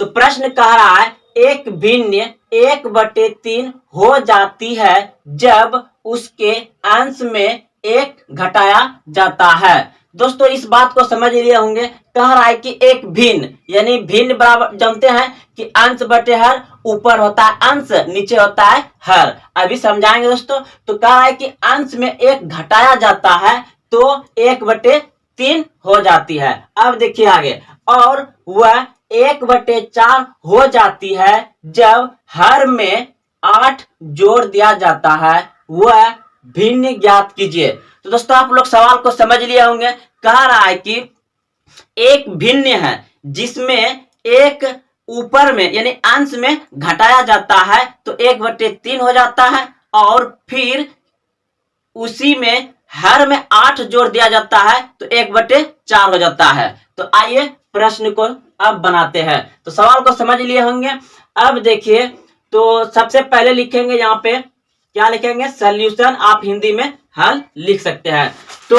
तो प्रश्न कह रहा है एक भिन्न 1/3 हो जाती है जब उसके अंश में 1 घटाया जाता है। दोस्तों इस बात को समझ लिए होंगे, कह रहा है कि एक भिन्न यानी भिन्न बराबर जानते हैं कि अंश बटे हर ऊपर होता है अंश, नीचे होता है हर। अभी समझाएंगे दोस्तों। तो कह रहा है कि अंश में 1 घटाया जाता है तो 1/3 हो जाती है। अब देखिए आगे, और वह 1/4 हो जाती है जब हर में 8 जोड़ दिया जाता है, वह भिन्न ज्ञात कीजिए। तो दोस्तों आप लोग सवाल को समझ लिए होंगे। कह रहा है कि एक भिन्न है जिसमें एक ऊपर में यानी अंश में घटाया जाता है तो 1/3 हो जाता है, और फिर उसी में हर में 8 जोड़ दिया जाता है तो 1/4 हो जाता है। तो आइए प्रश्न को अब बनाते हैं। तो सवाल को समझ लिए होंगे। अब देखिए, तो सबसे पहले लिखेंगे यहाँ पे क्या लिखेंगे, सॉल्यूशन। आप हिंदी में हल लिख सकते हैं। तो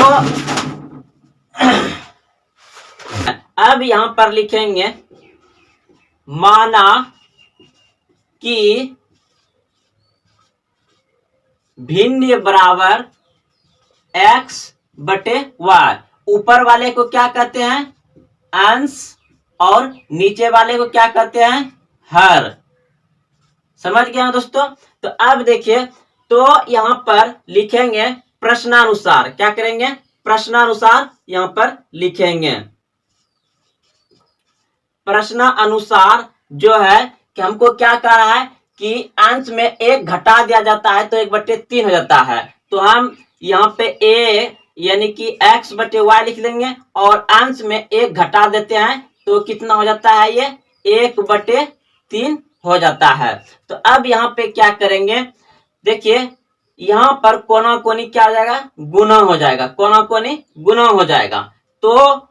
अब यहां पर लिखेंगे माना कि भिन्न बराबर x/y। ऊपर वाले को क्या कहते हैं, अंश, और नीचे वाले को क्या कहते हैं, हर। समझ गए दोस्तों। तो अब देखिए, तो यहां पर लिखेंगे प्रश्नानुसार। क्या करेंगे, प्रश्नानुसार यहां पर लिखेंगे। प्रश्नानुसार जो है कि हमको क्या कह रहा है कि अंश में 1 घटा दिया जाता है तो 1/3 हो जाता है। तो हम यहाँ पे a यानी कि x/y लिख लेंगे, और अंश में 1 घटा देते हैं तो कितना हो जाता है, ये 1/3 हो जाता है। तो अब यहाँ पे क्या करेंगे, देखिए यहाँ पर कोना कोनी क्या हो जाएगा, गुना हो जाएगा। कोना कोनी गुना हो जाएगा। तो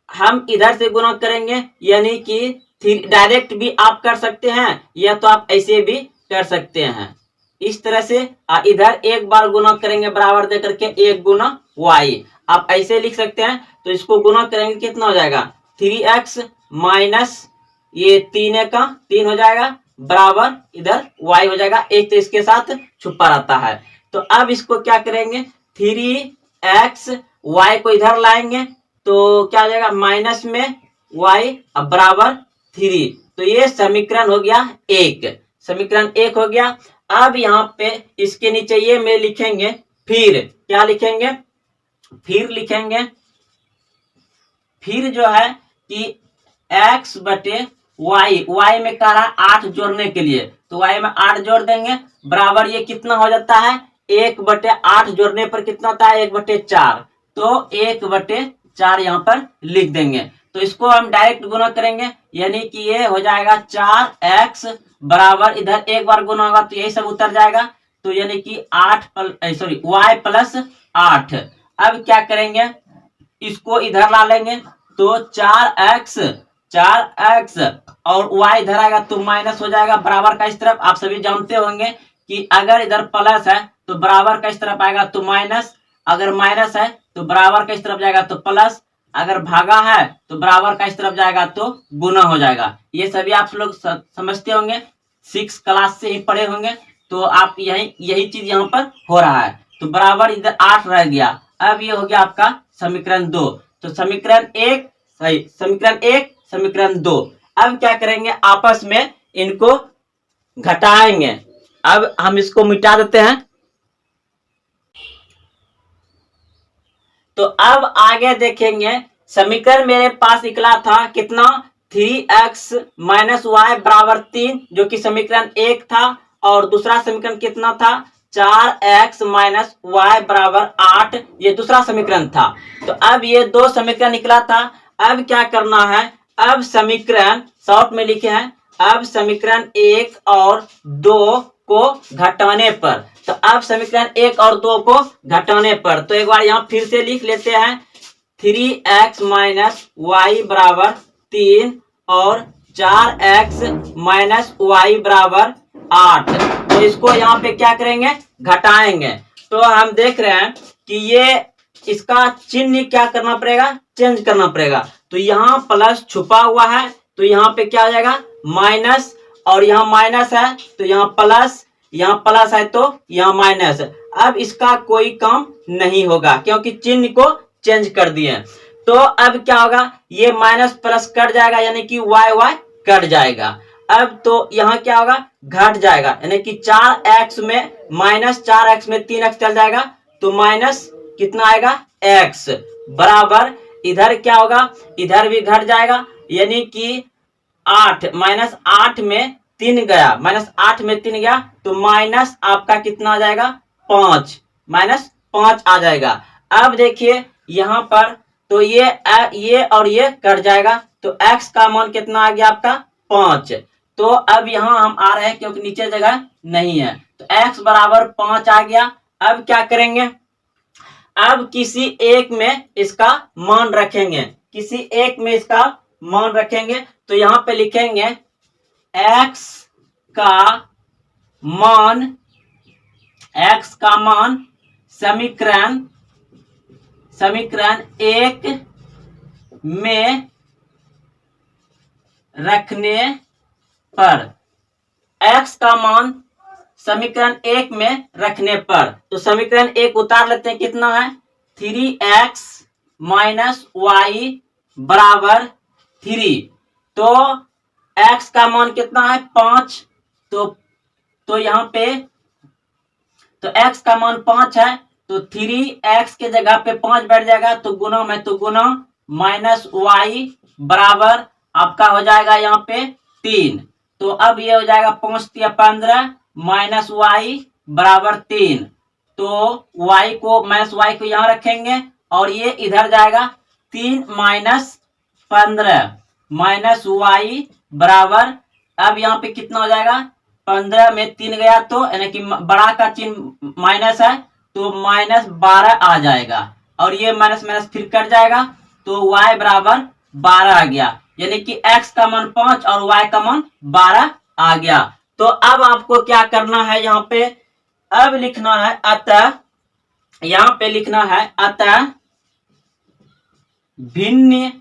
हम इधर से गुना करेंगे, यानी कि डायरेक्ट भी आप कर सकते हैं या तो आप ऐसे भी कर सकते हैं। इस तरह से इधर एक बार गुना करेंगे बराबर दे करके 1 गुना y। आप ऐसे लिख सकते हैं। तो इसको गुना करेंगे कितना हो जाएगा, 3x माइनस ये 3 हो जाएगा बराबर इधर y हो जाएगा। एक तो इसके साथ छुपा रहता है। तो अब इसको क्या करेंगे, 3x, y को इधर लाएंगे तो क्या हो जाएगा, माइनस में y बराबर 3। तो ये समीकरण हो गया 1। समीकरण 1 हो गया। अब यहाँ पे इसके नीचे ये में लिखेंगे फिर। क्या लिखेंगे, फिर लिखेंगे, फिर जो है कि x/y, y में कह रहा है 8 जोड़ने के लिए, तो y में 8 जोड़ देंगे बराबर ये कितना हो जाता है, 1/8 जोड़ने पर कितना होता है, 1/4। तो 1/4 यहाँ पर लिख देंगे। तो इसको हम डायरेक्ट गुना करेंगे, यानी कि ये हो जाएगा 4x बराबर इधर एक बार गुना होगा तो यही सब उतर जाएगा। तो यानी कि y प्लस 8। अब क्या करेंगे, इसको इधर ला लेंगे तो 4x और y इधर आएगा तो माइनस हो जाएगा बराबर का इस तरफ। आप सभी जानते होंगे कि अगर इधर प्लस है तो बराबर का इस तरफ आएगा तो माइनस, अगर माइनस है तो बराबर का इस तरफ जाएगा तो प्लस, अगर भागा है तो बराबर का इस तरफ जाएगा तो गुना हो जाएगा। ये सभी आप लोग समझते होंगे, 6 क्लास से ही पढ़े होंगे। तो आप यही चीज यहाँ पर हो रहा है। तो बराबर इधर 8 रह गया। अब ये हो गया आपका समीकरण 2। तो समीकरण 1 सही, समीकरण 1 समीकरण 2। अब क्या करेंगे, आपस में इनको घटाएंगे। अब हम इसको मिटा देते हैं। तो अब आगे देखेंगे, समीकरण मेरे पास निकला था कितना, 3x माइनस वाई बराबर 3, जो कि समीकरण 1 था। और दूसरा समीकरण कितना था, 4x माइनस वाई बराबर 8, ये दूसरा समीकरण था। तो अब ये 2 समीकरण निकला था। अब क्या करना है, अब समीकरण शॉर्ट में लिखे हैं, अब समीकरण 1 और 2 को घटाने पर, तो अब समीकरण 1 और 2 को घटाने पर, तो एक बार यहाँ फिर से लिख लेते हैं, 3x माइनस वाई बराबर 3 और 4x माइनस वाई बराबर 8। तो इसको यहाँ पे क्या करेंगे, घटाएंगे। तो हम देख रहे हैं कि ये इसका चिन्ह क्या करना पड़ेगा, चेंज करना पड़ेगा। तो यहाँ प्लस छुपा हुआ है तो यहाँ पे क्या आ जाएगा माइनस, और यहाँ माइनस है तो यहाँ प्लस, यहाँ प्लस है तो यहाँ माइनस। अब इसका कोई काम नहीं होगा क्योंकि चिन्ह को चेंज कर दिए। तो अब क्या होगा, ये माइनस प्लस कट जाएगा यानी कि वाई वाई कट जाएगा। अब तो यहाँ क्या होगा, घट जाएगा यानी कि 4x में माइनस 4x में 3x चल जाएगा तो माइनस कितना आएगा x, बराबर इधर क्या होगा, इधर भी घट जाएगा यानी कि 8 माइनस 8 में 3 गया, माइनस 8 में 3 गया तो माइनस आपका कितना आ जाएगा 5, माइनस 5 आ जाएगा। अब देखिए यहाँ पर तो ये और ये कट जाएगा तो x का मान कितना आ गया आपका 5। तो अब यहाँ हम आ रहे हैं क्योंकि नीचे जगह नहीं है तो x बराबर 5 आ गया। अब क्या करेंगे, अब किसी एक में इसका मान रखेंगे, किसी एक में इसका मान रखेंगे तो यहाँ पे लिखेंगे x का मान, x का मान समीकरण 1 में रखने पर, x का मान समीकरण 1 में रखने पर, तो समीकरण 1 उतार लेते हैं, कितना है 3x माइनस वाई बराबर 3। तो x का मान कितना है 5, तो यहाँ पे तो x का मान 5 है तो 3x के जगह पे 5 बैठ जाएगा तो गुना में तो गुना माइनस वाई बराबर आपका हो जाएगा यहाँ पे 3। तो अब ये हो जाएगा 5 या 15 माइनस वाई बराबर 3। तो y को माइनस वाई को यहाँ रखेंगे और ये इधर जाएगा 3 माइनस 15 माइनस वाई बराबर, अब यहाँ पे कितना हो जाएगा 15 में 3 गया तो यानी कि बड़ा का चिन्ह माइनस है तो माइनस 12 आ जाएगा और ये माइनस माइनस फिर कट जाएगा तो y बराबर 12 आ गया यानी कि x का मान 5 और y का मान 12 आ गया। तो अब आपको क्या करना है, यहाँ पे अब लिखना है अतः, यहाँ पे लिखना है अतः भिन्न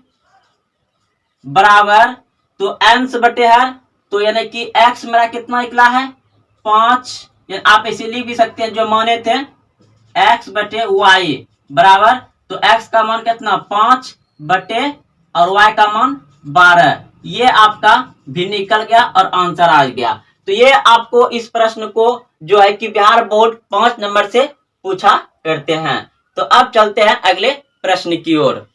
बराबर तो अंश बटे हर, तो यानी कि x मेरा कितना निकला है 5, आप इसे लिख भी सकते हैं जो माने थे x बटे y बराबर, तो x का मान कितना 5 बटे और y का मान 12, ये आपका भी निकल गया और आंसर आ गया। तो ये आपको इस प्रश्न को जो है कि बिहार बोर्ड 5 नंबर से पूछा करते हैं। तो अब चलते हैं अगले प्रश्न की ओर।